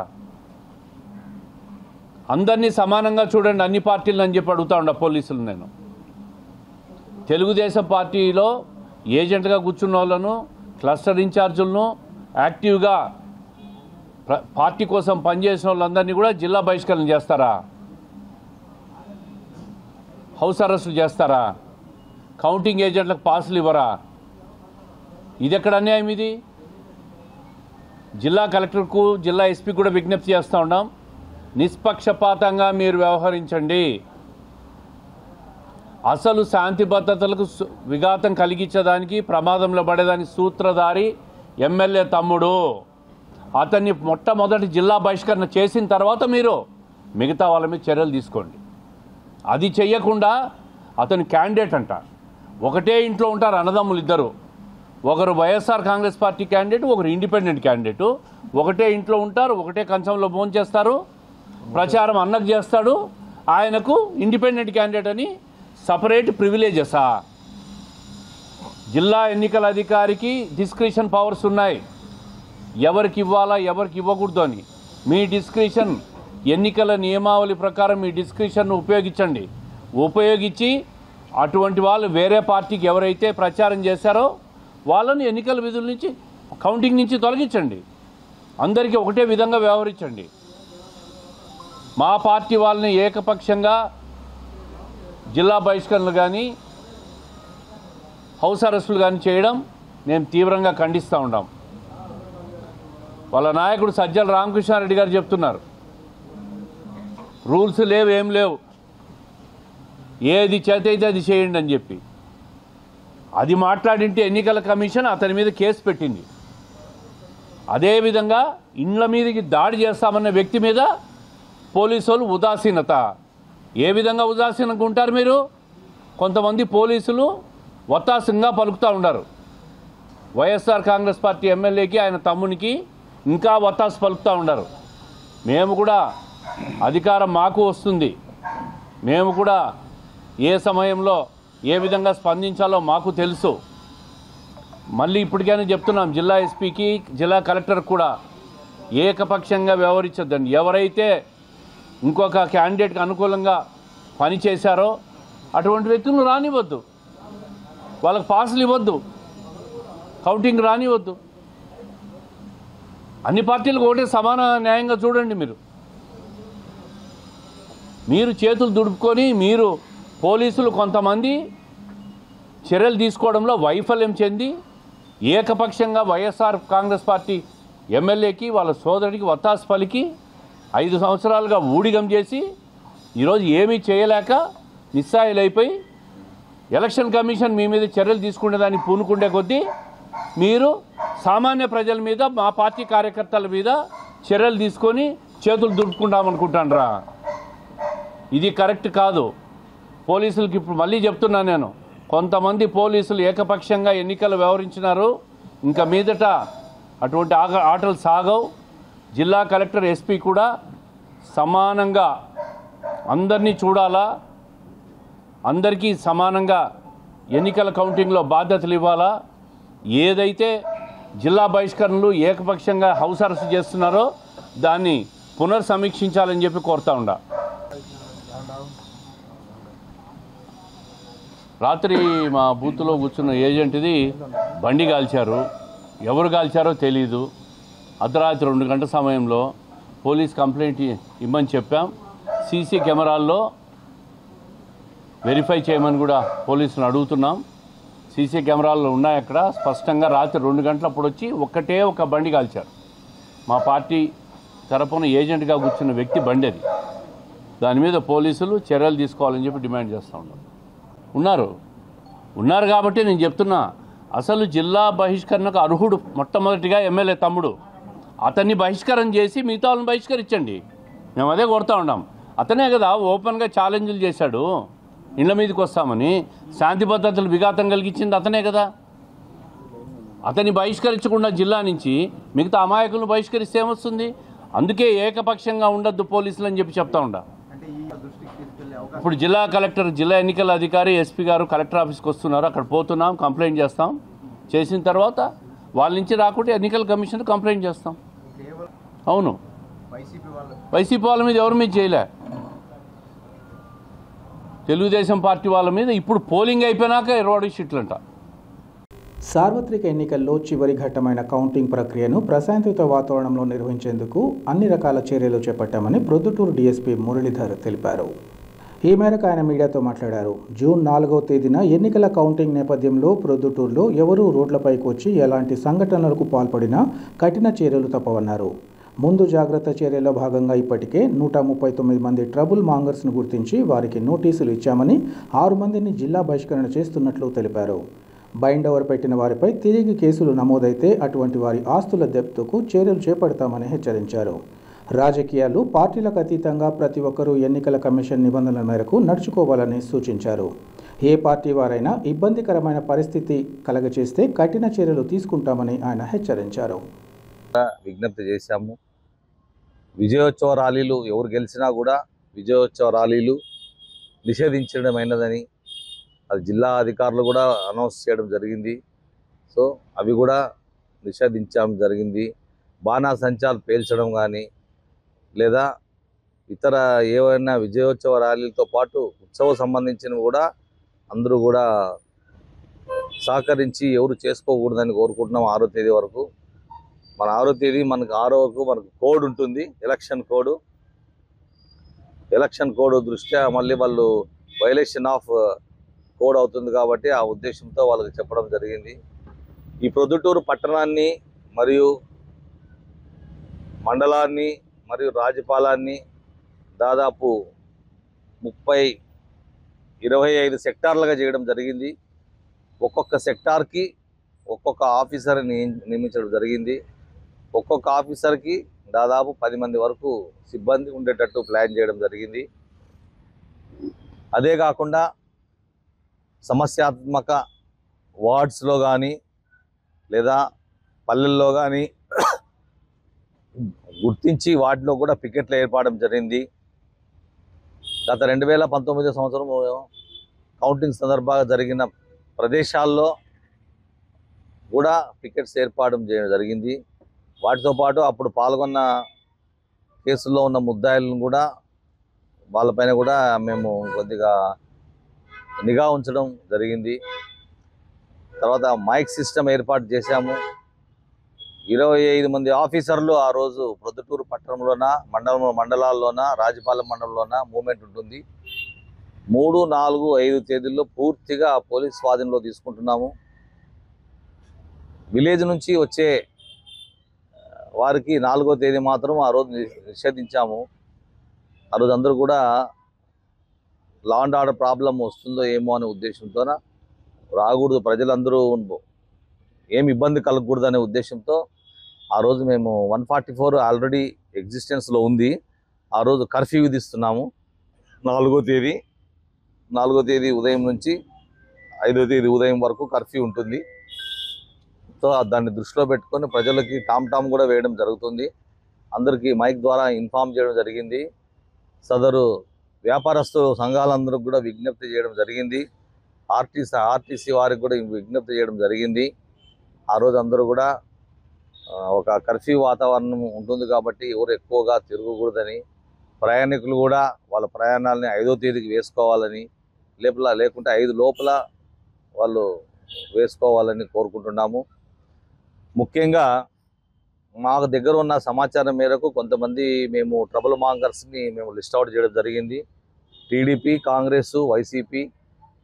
అందరినీ సమానంగా చూడండి, అన్ని పార్టీలను అని చెప్పి అడుగుతూ ఉండ పోలీసులు. నేను తెలుగుదేశం పార్టీలో ఏజెంట్గా కూర్చున్న వాళ్ళను, క్లస్టర్ ఇన్ఛార్జులను, యాక్టివ్గా పార్టీ కోసం పనిచేసిన వాళ్ళందరినీ కూడా జిల్లా బహిష్కరణ చేస్తారా? హౌస్ అరెస్టులు చేస్తారా? కౌంటింగ్ ఏజెంట్లకు పాసులు ఇవ్వరా? ఇది ఎక్కడ అన్యాయం? ఇది జిల్లా కలెక్టర్కు, జిల్లా ఎస్పీకి కూడా విజ్ఞప్తి చేస్తూ ఉన్నాం, నిష్పక్షపాతంగా మీరు వ్యవహరించండి. అసలు శాంతి భద్రతలకు విఘాతం కలిగించడానికి, ప్రమాదంలో పడేదానికి సూత్రధారి ఎమ్మెల్యే తమ్ముడు. అతన్ని మొట్టమొదటి జిల్లా బహిష్కరణ చేసిన తర్వాత మీరు మిగతా వాళ్ళ మీద చర్యలు తీసుకోండి. అది చెయ్యకుండా అతను క్యాండిడేట్ అంట. ఒకటే ఇంట్లో ఉంటారు అన్నదమ్ములు ఇద్దరు, ఒకరు వైఎస్ఆర్ కాంగ్రెస్ పార్టీ క్యాండిడేట్, ఒకరు ఇండిపెండెంట్ క్యాండిడేట్. ఒకటే ఇంట్లో ఉంటారు, ఒకటే కంచంలో భోజనం చేస్తారు, ప్రచారం అన్నకు చేస్తాడు, ఆయనకు ఇండిపెండెంట్ క్యాండిడేట్ అని సపరేట్ ప్రివిలేజెసా? జిల్లా ఎన్నికల అధికారికి డిస్క్రిషన్ పవర్స్ ఉన్నాయి, ఎవరికి ఇవ్వాలా ఎవరికి ఇవ్వకూడదు అని. మీ డిస్క్రిషన్ ఎన్నికల నియమావళి ప్రకారం మీ డిస్క్రిషన్ను ఉపయోగించండి. ఉపయోగించి అటువంటి వాళ్ళు వేరే పార్టీకి ఎవరైతే ప్రచారం చేశారో వాళ్ళని ఎన్నికల విధుల నుంచి, కౌంటింగ్ నుంచి తొలగించండి. అందరికీ ఒకటే విధంగా వ్యవహరించండి. మా పార్టీ వాళ్ళని ఏకపక్షంగా జిల్లా బహిష్కరణలు కానీ హౌస్ అరెస్టులు కానీ చేయడం మేము తీవ్రంగా ఖండిస్తూ ఉన్నాం. వాళ్ళ నాయకుడు సజ్జల రామకృష్ణారెడ్డి గారు చెప్తున్నారు, రూల్స్ లేవు, ఏం లేవు, ఏది చేతైతే అది చేయండి అని చెప్పి. అది మాట్లాడింటే ఎన్నికల కమిషన్ అతని మీద కేసు పెట్టింది. అదేవిధంగా ఇండ్ల మీదకి దాడి చేస్తామన్న వ్యక్తి మీద పోలీసు వాళ్ళు ఉదాసీనత. ఏ విధంగా ఉదాసీనంగా ఉంటారు మీరు? కొంతమంది పోలీసులు వత్తాసంగా పలుకుతూ ఉన్నారు. వైఎస్ఆర్ కాంగ్రెస్ పార్టీ ఎమ్మెల్యేకి ఆయన తమ్మునికి ఇంకా వత్తాసు పలుకుతూ ఉన్నారు. మేము కూడా అధికారం మాకు వస్తుంది, మేము కూడా ఏ సమయంలో ఏ విధంగా స్పందించాలో మాకు తెలుసు. మళ్ళీ ఇప్పటికైనా చెప్తున్నాం జిల్లా ఎస్పీకి, జిల్లా కలెక్టర్ కూడా ఏకపక్షంగా వ్యవహరించొద్దండి. ఎవరైతే ఇంకొక క్యాండిడేట్కి అనుకూలంగా పనిచేశారో అటువంటి వ్యక్తులను రానివ్వద్దు, వాళ్ళకి పాసులు ఇవ్వద్దు, కౌంటింగ్ రానివ్వద్దు. అన్ని పార్టీలకు ఒకటే సమాన న్యాయంగా చూడండి. మీరు చేతులు దుడుపుకొని మీరు పోలీసులు కొంతమంది చర్యలు తీసుకోవడంలో వైఫల్యం చెంది ఏకపక్షంగా వైఎస్ఆర్ కాంగ్రెస్ పార్టీ ఎమ్మెల్యేకి వాళ్ళ సోదరుడికి వత్తాసు పలికి 5 సంవత్సరాలుగా ఊడిగం చేసి ఈరోజు ఏమీ చేయలేక నిస్సాయులైపోయి ఎలక్షన్ కమిషన్ మీ మీద చర్యలు తీసుకునేదాన్ని పూనుకుండే కొద్దీ మీరు సామాన్య ప్రజల మీద, మా పార్టీ కార్యకర్తల మీద చర్యలు తీసుకొని చేతులు దుడుపుకుంటామనుకుంటానరా? ఇది కరెక్ట్ కాదు. పోలీసులకి ఇప్పుడు మళ్ళీ చెప్తున్నా నేను, కొంతమంది పోలీసులు ఏకపక్షంగా ఎన్నికలు వ్యవహరించినారు. ఇంకా మీదట అటువంటి ఆటలు సాగవు. జిల్లా కలెక్టర్, ఎస్పీ కూడా సమానంగా అందరినీ చూడాలా, అందరికీ సమానంగా ఎన్నికల కౌంటింగ్లో బాధ్యతలు ఇవ్వాలా. ఏదైతే జిల్లా బహిష్కరణలు ఏకపక్షంగా హౌస్ అరెస్ట్ చేస్తున్నారో దాన్ని పునర్సమీక్షించాలని చెప్పి కోరుతా ఉండా. రాత్రి మా బూత్లో కూర్చున్న ఏజెంట్ది బండి కాల్చారు. ఎవరు కాల్చారో తెలీదు. అర్ధరాత్రి 2 గంటల సమయంలో పోలీస్ కంప్లైంట్ ఇమ్మని చెప్పాం. సీసీ కెమెరాల్లో వెరిఫై చేయమని కూడా పోలీసులను అడుగుతున్నాం. సీసీ కెమెరాల్లో ఉన్నాయి అక్కడ స్పష్టంగా. రాత్రి 2 గంటలప్పుడు వచ్చి ఒక్కటే ఒక బండి కాల్చారు. మా పార్టీ తరపున ఏజెంట్గా కూర్చున్న వ్యక్తి బండి అది. దాని మీద పోలీసులు చర్యలు తీసుకోవాలని చెప్పి డిమాండ్ చేస్తూ ఉన్నారు కాబట్టి నేను చెప్తున్నా, అసలు జిల్లా బహిష్కరణకు అర్హుడు మొట్టమొదటిగా ఎమ్మెల్యే తమ్ముడు. అతన్ని బహిష్కరణ చేసి మిగతా వాళ్ళని బహిష్కరించండి. మేము అదే కోరుతూ ఉన్నాం. అతనే కదా ఓపెన్గా ఛాలెంజ్లు చేశాడు, ఇళ్ల మీదకి వస్తామని. శాంతి భద్రతలు విఘాతం కలిగించింది అతనే కదా. అతన్ని బహిష్కరించకుండా జిల్లా నుంచి మిగతా అమాయకులను బహిష్కరిస్తే ఏమొస్తుంది? అందుకే ఏకపక్షంగా ఉండొద్దు పోలీసులు అని చెప్పి చెప్తా ఉండా. ఇప్పుడు జిల్లా కలెక్టర్, జిల్లా ఎన్నికల అధికారి, ఎస్పీ గారు కలెక్టర్ ఆఫీస్కి వస్తున్నారు. అక్కడ పోతున్నాం, కంప్లైంట్ చేస్తాం. చేసిన తర్వాత వాళ్ళ నుంచి రాకుంటే ఎన్నికల కమిషన్ కంప్లైంట్ చేస్తాం. అవును, వైసీపీ వాళ్ళ మీద ఎవరి మీద చేయలే, తెలుగుదేశం పార్టీ వాళ్ళ మీద. ఇప్పుడు పోలింగ్ అయిపోయినాక 20 షీట్లంట. సార్వత్రిక ఎన్నికల్లో చివరి ఘట్టమైన కౌంటింగ్ ప్రక్రియను ప్రశాంతయుత వాతావరణంలో నిర్వహించేందుకు అన్ని రకాల చర్యలు చేపట్టామని ప్రొద్దుటూరు డీఎస్పీ మురళీధర్ తెలిపారు. ఈ మేరకు ఆయన మీడియాతో మాట్లాడారు. జూన్ 4వ తేదీన ఎన్నికల కౌంటింగ్ నేపథ్యంలో ప్రొద్దుటూరులో ఎవరూ రోడ్లపైకి వచ్చి ఎలాంటి సంఘటనలకు పాల్పడినా కఠిన చర్యలు తప్పవన్నారు. ముందు జాగ్రత్త చర్యలో భాగంగా ఇప్పటికే 139 మంది ట్రబుల్ మాంగర్స్ను గుర్తించి వారికి నోటీసులు ఇచ్చామని 6 మందిని జిల్లా బహిష్కరణ చేస్తున్నట్లు తెలిపారు. బైండ్ ఓవర్ పెట్టిన వారిపై తిరిగి కేసులు నమోదైతే అటువంటి వారి ఆస్తుల జప్తుకు చర్యలు చేపడతామని హెచ్చరించారు. రాజకీయాలు, పార్టీలకు అతీతంగా ప్రతి ఒక్కరూ ఎన్నికల కమిషన్ నిబంధనల మేరకు నడుచుకోవాలని సూచించారు. ఏ పార్టీ వారైనా ఇబ్బందికరమైన పరిస్థితి కలగచేస్తే కఠిన చర్యలు తీసుకుంటామని ఆయన హెచ్చరించారు. విజ్ఞప్తి చేశాము. విజయోత్సవ ర్యాలీలు ఎవరు గెలిచినా కూడా విజయోత్సవ ర్యాలీలు నిషేధించడమైనదని అది జిల్లా అధికారులు కూడా అనౌన్స్ చేయడం జరిగింది. సో అవి కూడా నిషేధించడం జరిగింది. బాణాసంచాలు పేల్చడం కానీ లేదా ఇతర ఏవైనా విజయోత్సవ ర్యాలీలతో పాటు ఉత్సవం సంబంధించినవి కూడా అందరూ కూడా సహకరించి ఎవరు చేసుకోకూడదని కోరుకుంటున్నాం. 6వ తేదీ వరకు మన 6వ తేదీ మనకు 6వ వరకు మనకు కోడ్ ఉంటుంది, ఎలక్షన్ కోడ్ దృష్ట్యా మళ్ళీ వాళ్ళు వైలేషన్ ఆఫ్ కోడ్ అవుతుంది కాబట్టి ఆ ఉద్దేశంతో వాళ్ళకి చెప్పడం జరిగింది. ఈ ప్రొద్దుటూరు పట్టణాన్ని మరియు మండలాన్ని మరియు రాజపాలాన్ని దాదాపు 25 సెక్టార్లుగా చేయడం జరిగింది. ఒక్కొక్క సెక్టార్కి ఒక్కొక్క ఆఫీసర్ని నియమించడం జరిగింది. ఒక్కొక్క ఆఫీసర్కి దాదాపు 10 మంది వరకు సిబ్బంది ఉండేటట్టు ప్లాన్ చేయడం జరిగింది. అదే కాకుండా సమస్యాత్మక వార్డ్స్లో కానీ లేదా పల్లెల్లో కానీ గుర్తించి వాటిలో కూడా పికెట్లు ఏర్పడడం జరిగింది. గత 2019 సంవత్సరం కౌంటింగ్ సందర్భంగా జరిగిన ప్రదేశాల్లో కూడా పికెట్స్ ఏర్పడడం జరిగింది. వాటితో పాటు అప్పుడు పాల్గొన్న కేసుల్లో ఉన్న ముద్దాయిలను కూడా వాళ్ళపైన కూడా మేము కొద్దిగా నిఘా ఉంచడం జరిగింది. తర్వాత మైక్ సిస్టమ్ ఏర్పాటు చేశాము. 25 మంది ఆఫీసర్లు ఆ రోజు ప్రొద్దుటూరు పట్టణంలోన మండలాల్లోన రాజపాలెం మండలంలోన మూవ్మెంట్ ఉంటుంది. 3, 4, 5 తేదీల్లో పూర్తిగా పోలీస్ స్వాధీనంలో తీసుకుంటున్నాము. విలేజ్ నుంచి వచ్చే వారికి 4వ తేదీ మాత్రం ఆ రోజు నిషేధించాము. ఆ రోజు అందరూ కూడా లా అండ్ ఆర్డర్ ప్రాబ్లం వస్తుందో ఏమో అనే ఉద్దేశంతో రాకూడదు, ప్రజలందరూ ఏమి ఇబ్బంది కలగకూడదు అనే ఉద్దేశంతో ఆ రోజు మేము 144 ఆల్రెడీ ఎగ్జిస్టెన్స్లో ఉంది. ఆ రోజు కర్ఫ్యూ విధిస్తున్నాము. 4వ తేదీ ఉదయం నుంచి 5వ తేదీ ఉదయం వరకు కర్ఫ్యూ ఉంటుంది. సో దాన్ని దృష్టిలో పెట్టుకొని ప్రజలకి టామ్ కూడా వేయడం జరుగుతుంది. అందరికీ మైక్ ద్వారా ఇన్ఫామ్ చేయడం జరిగింది. సదరు వ్యాపారస్తు సంఘాలందరికీ కూడా విజ్ఞప్తి చేయడం జరిగింది. ఆర్టీసీ వారికి కూడా విజ్ఞప్తి చేయడం జరిగింది. ఆ రోజు అందరూ కూడా ఒక కర్ఫ్యూ వాతావరణం ఉంటుంది కాబట్టి ఎవరు ఎక్కువగా తిరగకూడదని, ప్రయాణికులు కూడా వాళ్ళ ప్రయాణాలని 5వ తేదీకి వేసుకోవాలని లేకుంటే 5 లోపల వాళ్ళు వేసుకోవాలని కోరుకుంటున్నాము. ముఖ్యంగా మా దగ్గర ఉన్న సమాచారం మేరకు కొంతమంది మేము ట్రబుల్ మాంగర్స్ని మేము లిస్ట్ అవుట్ చేయడం జరిగింది. టీడీపీ, కాంగ్రెస్, వైసీపీ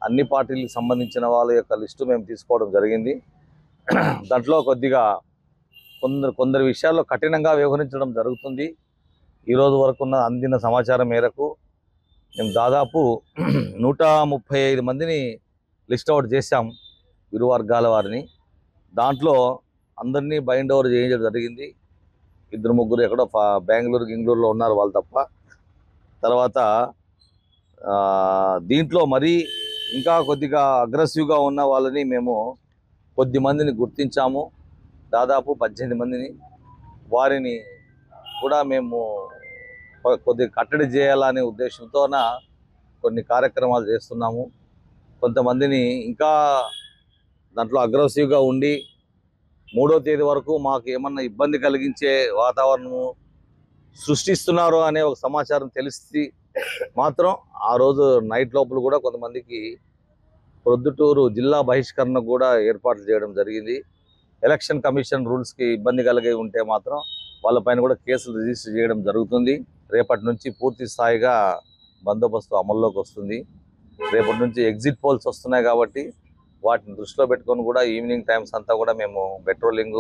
అన్ని పార్టీలకు సంబంధించిన వాళ్ళ యొక్క లిస్టు మేము తీసుకోవడం జరిగింది. దాంట్లో కొద్దిగా కొందరు విషయాల్లో కఠినంగా వ్యవహరించడం జరుగుతుంది. ఈరోజు వరకు అందిన సమాచారం మేరకు మేము దాదాపు 135 మందిని లిస్ట్ అవుట్ చేశాం, ఇరు వర్గాల వారిని. దాంట్లో అందరినీ బైండ్ ఓవర్ చేయించడం జరిగింది. 2-3 ఎక్కడో బెంగళూరులో ఉన్నారు వాళ్ళు తప్ప. తర్వాత దీంట్లో మరీ ఇంకా కొద్దిగా అగ్రెసివ్గా ఉన్న వాళ్ళని మేము కొద్ది మందిని గుర్తించాము, దాదాపు 18 మందిని. వారిని కూడా మేము కొద్దిగా కట్టడి చేయాలనే ఉద్దేశంతోన కొన్ని కార్యక్రమాలు చేస్తున్నాము. కొంతమందిని ఇంకా దాంట్లో అగ్రెసివ్గా ఉండి 3వ తేదీ వరకు మాకు ఏమన్నా ఇబ్బంది కలిగించే వాతావరణము సృష్టిస్తున్నారు అనే ఒక సమాచారం తెలిసి మాత్రం ఆ రోజు నైట్ లోపల కూడా కొంతమందికి ప్రొద్దుటూరు జిల్లా బహిష్కరణ కూడా ఏర్పాట్లు చేయడం జరిగింది. ఎలక్షన్ కమిషన్ రూల్స్కి ఇబ్బంది కలిగి ఉంటే మాత్రం వాళ్ళపైన కూడా కేసులు రిజిస్టర్ చేయడం జరుగుతుంది. రేపటి నుంచి పూర్తి స్థాయిగా బందోబస్తు అమల్లోకి వస్తుంది. రేపటి నుంచి ఎగ్జిట్ పోల్స్ వస్తున్నాయి కాబట్టి వాటిని దృష్టిలో పెట్టుకొని కూడా ఈవినింగ్ టైమ్స్ అంతా కూడా మేము పెట్రోలింగ్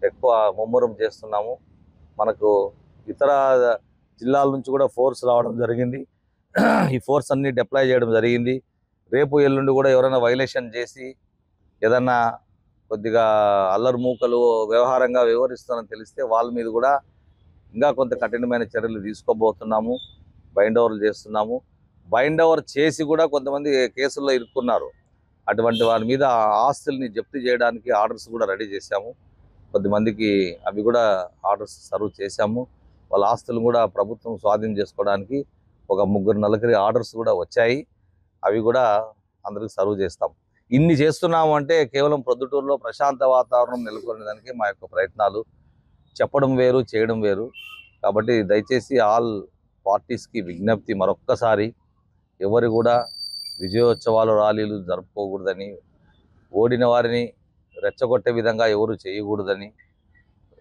ఎక్కువ ముమ్మరం చేస్తున్నాము. మనకు ఇతర జిల్లాల నుంచి కూడా ఫోర్స్ రావడం జరిగింది. ఈ ఫోర్స్ అన్ని డిప్లాయ్ చేయడం జరిగింది. రేపు ఎల్లుండి కూడా ఎవరైనా వైలేషన్ చేసి ఏదన్నా కొద్దిగా అల్లరి మూకలు వ్యవహారంగా వ్యవహరిస్తారని తెలిస్తే వాళ్ళ మీద కూడా ఇంకా కొంత కఠినమైన చర్యలు తీసుకోబోతున్నాము. బైండ్ ఓవర్లు చేస్తున్నాము. బైండ్ ఓవర్ చేసి కూడా కొంతమంది కేసుల్లో ఇరుక్కున్నారు. అటువంటి వారి మీద ఆస్తుల్ని జప్తు చేయడానికి ఆర్డర్స్ కూడా రెడీ చేశాము. కొద్దిమందికి అవి కూడా ఆర్డర్స్ సర్వ్ చేశాము. వాళ్ళ ఆస్తులు కూడా ప్రభుత్వం స్వాధీనం చేసుకోవడానికి ఒక 3-4 ఆర్డర్స్ కూడా వచ్చాయి. అవి కూడా అందరికి సర్వ్ చేస్తాం. ఇన్ని చేస్తున్నాము అంటే కేవలం ప్రొద్దుటూరులో ప్రశాంత వాతావరణం నెలకొనేదానికి మా యొక్క ప్రయత్నాలు. చెప్పడం వేరు, చేయడం వేరు. కాబట్టి దయచేసి ఆల్ పార్టీస్కి విజ్ఞప్తి, మరొక్కసారి ఎవరు కూడా విజయోత్సవాలు ర్యాలీలు జరుపుకోకూడదని, ఓడిన వారిని రెచ్చగొట్టే విధంగా ఎవరు చేయకూడదని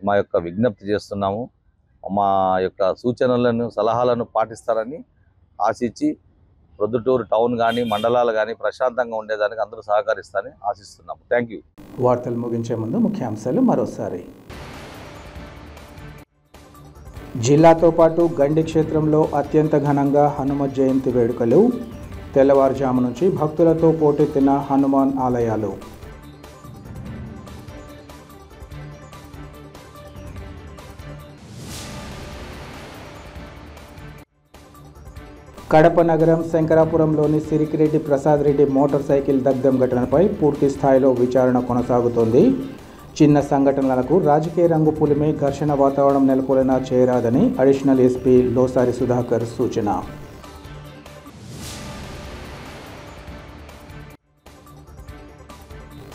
మా యొక్క విజ్ఞప్తి చేస్తున్నాము. మా యొక్క సూచనలను, సలహాలను పాటిస్తారని ఆశించి ప్రొద్దుటూరు టౌన్ కానీ మండలాలు కానీ ప్రశాంతంగా ఉండేదానికి అందరూ సహకరిస్తారని ఆశిస్తున్నాము. Thank you. వార్తలు ముగించే ముందు ముఖ్యాంశాలు మరోసారి. జిల్లాతో పాటు గండి క్షేత్రంలో అత్యంత ఘనంగా హనుమత్ జయంతి వేడుకలు. తెల్లవారుజాము నుంచి భక్తులతో పోటెత్తిన హనుమాన్ ఆలయాలు. కడప నగరం శంకరాపురంలోని సిరికిరెడ్డి ప్రసాద్ రెడ్డి మోటార్ సైకిల్ దగ్ధం ఘటనపై పూర్తి స్థాయిలో విచారణ కొనసాగుతోంది. చిన్న సంఘటనలకు రాజకీయ రంగు పులిమే ఘర్షణ వాతావరణం నెలకొలేనా చేయరాదని అడిషనల్ ఎస్పీ లోసారి సుధాకర్ సూచన.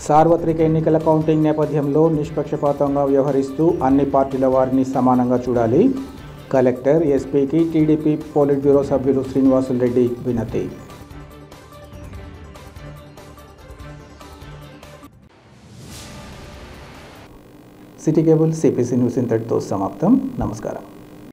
సార్వత్రిక ఎన్నికల కౌంటింగ్ నేపథ్యంలో నిష్పక్షపాతంగా వ్యవహరిస్తూ అన్ని పార్టీల వారిని సమానంగా చూడాలి. కలెక్టర్, ఎస్పీకి టీడీపీ పోలిట్ బ్యూరో సభ్యులు శ్రీనివాసులు రెడ్డి వినతి. సిటీ కేబుల్ సిపిసి న్యూస్ ఇంతటితో సమాప్తం. నమస్కారం.